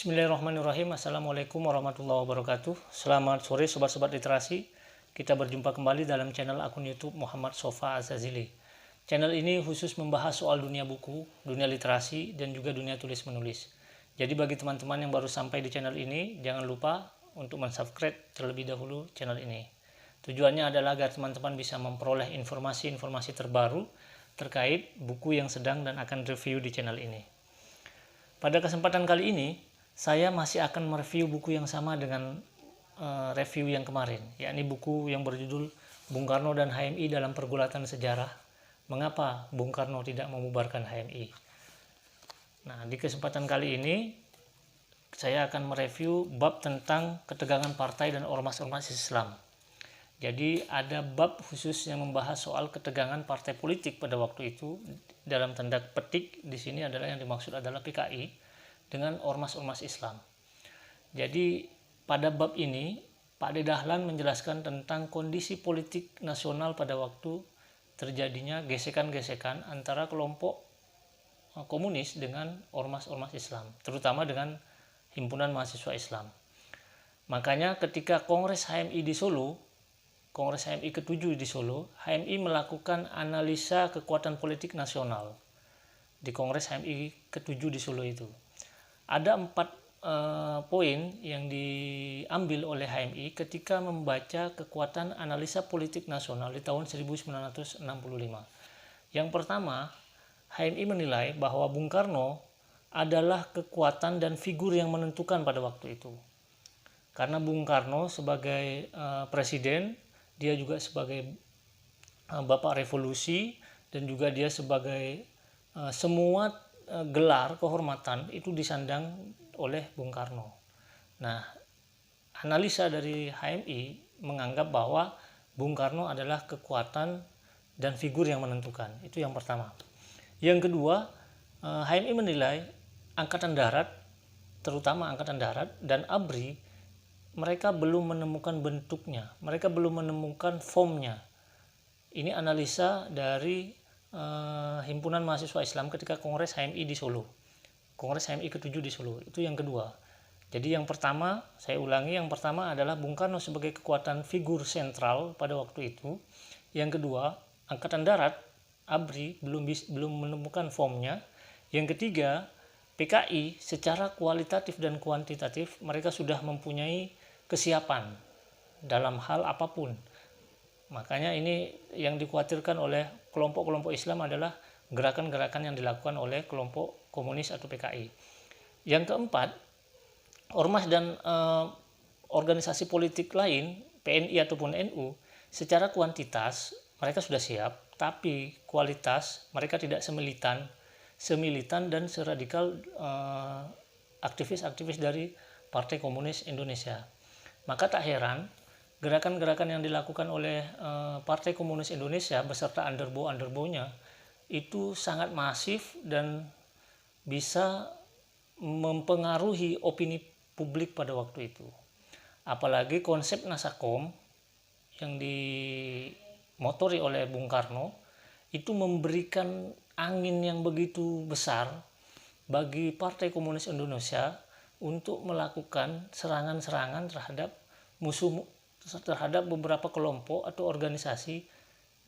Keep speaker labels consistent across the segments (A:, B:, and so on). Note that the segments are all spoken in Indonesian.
A: Bismillahirrahmanirrahim. Assalamualaikum warahmatullahi wabarakatuh. Selamat sore sobat-sobat literasi. Kita berjumpa kembali dalam channel akun YouTube Muhammad Sofa Azazili. Channel ini khusus membahas soal dunia buku, dunia literasi, dan juga dunia tulis-menulis. Jadi bagi teman-teman yang baru sampai di channel ini, jangan lupa untuk mensubscribe terlebih dahulu channel ini. Tujuannya adalah agar teman-teman bisa memperoleh informasi-informasi terbaru terkait buku yang sedang dan akan review di channel ini. Pada kesempatan kali ini, saya masih akan mereview buku yang sama dengan review yang kemarin, yakni buku yang berjudul Bung Karno dan HMI dalam Pergulatan Sejarah. Mengapa Bung Karno tidak membubarkan HMI? Nah, di kesempatan kali ini saya akan mereview bab tentang ketegangan partai dan ormas-ormas Islam. Jadi ada bab khusus yang membahas soal ketegangan partai politik pada waktu itu. Dalam tanda petik di sini adalah yang dimaksud adalah PKI dengan ormas-ormas Islam. Jadi pada bab ini Pak D. Dahlan menjelaskan tentang kondisi politik nasional pada waktu terjadinya gesekan-gesekan antara kelompok komunis dengan ormas-ormas Islam, terutama dengan himpunan mahasiswa Islam. Makanya ketika Kongres HMI di Solo, Kongres HMI ke-7 di Solo, HMI melakukan analisa kekuatan politik nasional di Kongres HMI ke-7 di Solo itu. Ada 4 poin yang diambil oleh HMI ketika membaca kekuatan analisa politik nasional di tahun 1965. Yang pertama, HMI menilai bahwa Bung Karno adalah kekuatan dan figur yang menentukan pada waktu itu. Karena Bung Karno sebagai presiden, dia juga sebagai bapak revolusi, dan juga dia sebagai semua gelar kehormatan itu disandang oleh Bung Karno. Nah, analisa dari HMI menganggap bahwa Bung Karno adalah kekuatan dan figur yang menentukan. Itu yang pertama. Yang kedua, HMI menilai Angkatan Darat, terutama Angkatan Darat dan ABRI, mereka belum menemukan bentuknya, mereka belum menemukan formnya. Ini analisa dari Himpunan Mahasiswa Islam ketika Kongres HMI di Solo, Kongres HMI ke-7 di Solo. Itu yang kedua. Jadi yang pertama, saya ulangi, yang pertama adalah Bung Karno sebagai kekuatan figur sentral pada waktu itu. Yang kedua, Angkatan Darat, ABRI belum menemukan formnya. Yang ketiga, PKI secara kualitatif dan kuantitatif mereka sudah mempunyai kesiapan dalam hal apapun. Makanya ini yang dikhawatirkan oleh kelompok-kelompok Islam adalah gerakan-gerakan yang dilakukan oleh kelompok komunis atau PKI. Yang keempat, ormas dan organisasi politik lain, PNI ataupun NU, secara kuantitas mereka sudah siap, tapi kualitas mereka tidak semilitan dan seradikal aktivis-aktivis dari Partai Komunis Indonesia. Maka tak heran gerakan-gerakan yang dilakukan oleh Partai Komunis Indonesia beserta underbow-underbownya itu sangat masif dan bisa mempengaruhi opini publik pada waktu itu. Apalagi konsep Nasakom yang dimotori oleh Bung Karno itu memberikan angin yang begitu besar bagi Partai Komunis Indonesia untuk melakukan serangan-serangan terhadap beberapa kelompok atau organisasi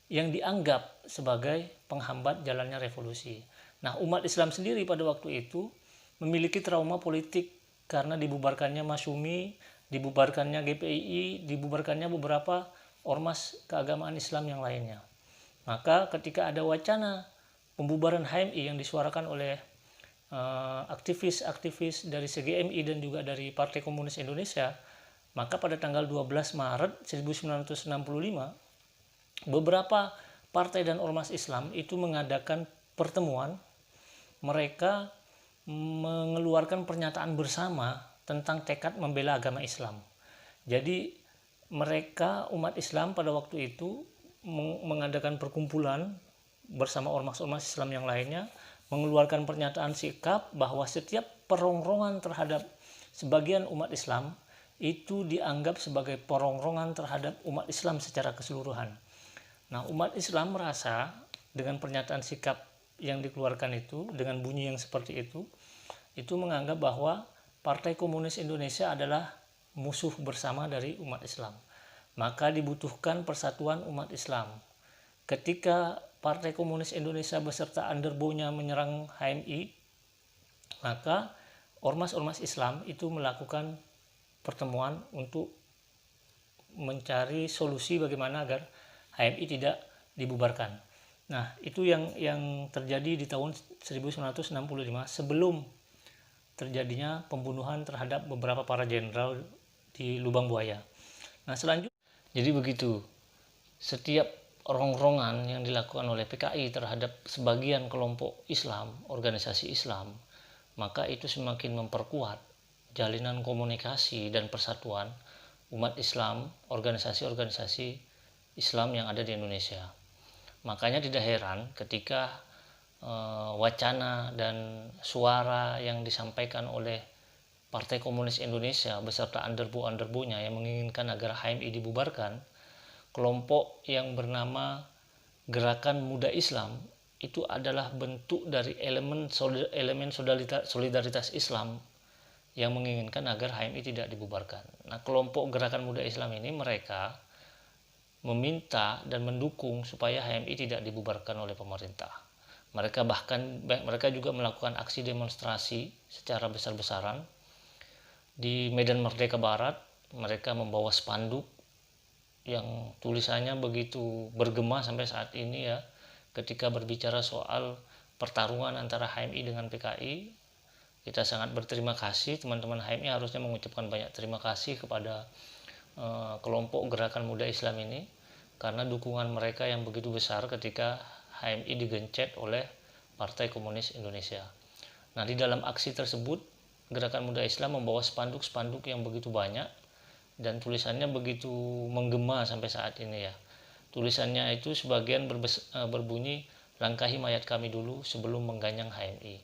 A: yang dianggap sebagai penghambat jalannya revolusi. Nah, umat Islam sendiri pada waktu itu memiliki trauma politik karena dibubarkannya Masyumi, dibubarkannya GPII, dibubarkannya beberapa ormas keagamaan Islam yang lainnya. Maka ketika ada wacana pembubaran HMI yang disuarakan oleh aktivis-aktivis dari CGMI dan juga dari Partai Komunis Indonesia, maka pada tanggal 12 Maret 1965 beberapa partai dan ormas Islam itu mengadakan pertemuan. Mereka mengeluarkan pernyataan bersama tentang tekad membela agama Islam. Jadi mereka umat Islam pada waktu itu mengadakan perkumpulan bersama ormas-ormas Islam yang lainnya, mengeluarkan pernyataan sikap bahwa setiap perongrongan terhadap sebagian umat Islam itu dianggap sebagai perongrongan terhadap umat Islam secara keseluruhan. Nah, umat Islam merasa dengan pernyataan sikap yang dikeluarkan itu, dengan bunyi yang seperti itu menganggap bahwa Partai Komunis Indonesia adalah musuh bersama dari umat Islam. Maka dibutuhkan persatuan umat Islam. Ketika Partai Komunis Indonesia beserta underbow-nya menyerang HMI, maka ormas-ormas Islam itu melakukan pertemuan untuk mencari solusi bagaimana agar HMI tidak dibubarkan. Nah, itu yang terjadi di tahun 1965 sebelum terjadinya pembunuhan terhadap beberapa para jenderal di Lubang Buaya. Nah, selanjutnya, jadi begitu. Setiap rongrongan yang dilakukan oleh PKI terhadap sebagian kelompok Islam, organisasi Islam, maka itu semakin memperkuat jalinan komunikasi dan persatuan umat Islam, organisasi-organisasi Islam yang ada di Indonesia. Makanya tidak heran ketika wacana dan suara yang disampaikan oleh Partai Komunis Indonesia beserta underbow-underbow-nya yang menginginkan agar HMI dibubarkan, kelompok yang bernama Gerakan Muda Islam itu adalah bentuk dari elemen solidaritas Islam yang menginginkan agar HMI tidak dibubarkan. Nah, kelompok Gerakan Muda Islam ini mereka meminta dan mendukung supaya HMI tidak dibubarkan oleh pemerintah. Mereka juga melakukan aksi demonstrasi secara besar-besaran di Medan Merdeka Barat. Mereka membawa spanduk yang tulisannya begitu bergema sampai saat ini ya, ketika berbicara soal pertarungan antara HMI dengan PKI. Kita sangat berterima kasih, teman-teman HMI harusnya mengucapkan banyak terima kasih kepada kelompok Gerakan Muda Islam ini karena dukungan mereka yang begitu besar ketika HMI digencet oleh Partai Komunis Indonesia. Nah, di dalam aksi tersebut Gerakan Muda Islam membawa spanduk-spanduk yang begitu banyak dan tulisannya begitu menggema sampai saat ini ya. Tulisannya itu sebagian berbunyi, "Langkahi mayat kami dulu sebelum mengganyang HMI."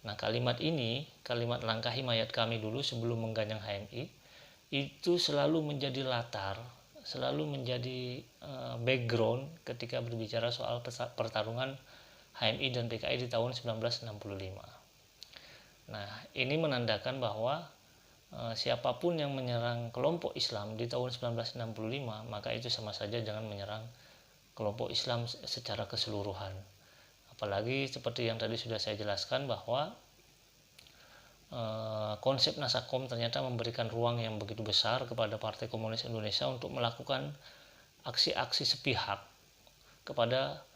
A: Nah, kalimat ini, kalimat "langkahi mayat kami dulu sebelum mengganyang HMI", itu selalu menjadi latar, selalu menjadi background ketika berbicara soal pertarungan HMI dan PKI di tahun 1965. Nah, ini menandakan bahwa siapapun yang menyerang kelompok Islam di tahun 1965, maka itu sama saja jangan menyerang kelompok Islam secara keseluruhan. Apalagi seperti yang tadi sudah saya jelaskan bahwa konsep Nasakom ternyata memberikan ruang yang begitu besar kepada Partai Komunis Indonesia untuk melakukan aksi-aksi sepihak kepada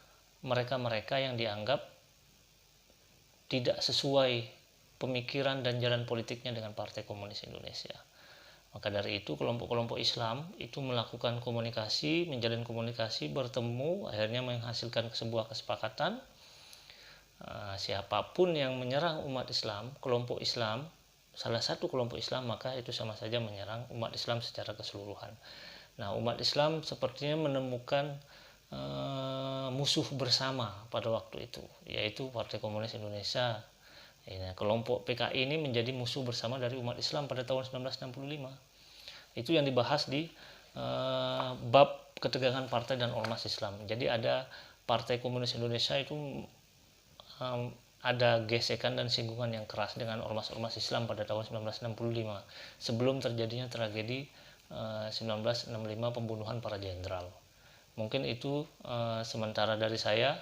A: mereka-mereka yang dianggap tidak sesuai pemikiran dan jalan politiknya dengan Partai Komunis Indonesia. Maka dari itu kelompok-kelompok Islam itu melakukan komunikasi, menjalin komunikasi, bertemu, akhirnya menghasilkan sebuah kesepakatan. Siapapun yang menyerang umat Islam, kelompok Islam, salah satu kelompok Islam, maka itu sama saja menyerang umat Islam secara keseluruhan. Nah, umat Islam sepertinya menemukan musuh bersama pada waktu itu, yaitu Partai Komunis Indonesia. Kelompok PKI ini menjadi musuh bersama dari umat Islam pada tahun 1965. Itu yang dibahas di bab ketegangan partai dan ormas Islam. Jadi ada Partai Komunis Indonesia itu ada gesekan dan singgungan yang keras dengan ormas-ormas Islam pada tahun 1965 sebelum terjadinya tragedi 1965 pembunuhan para jenderal. Mungkin itu sementara dari saya.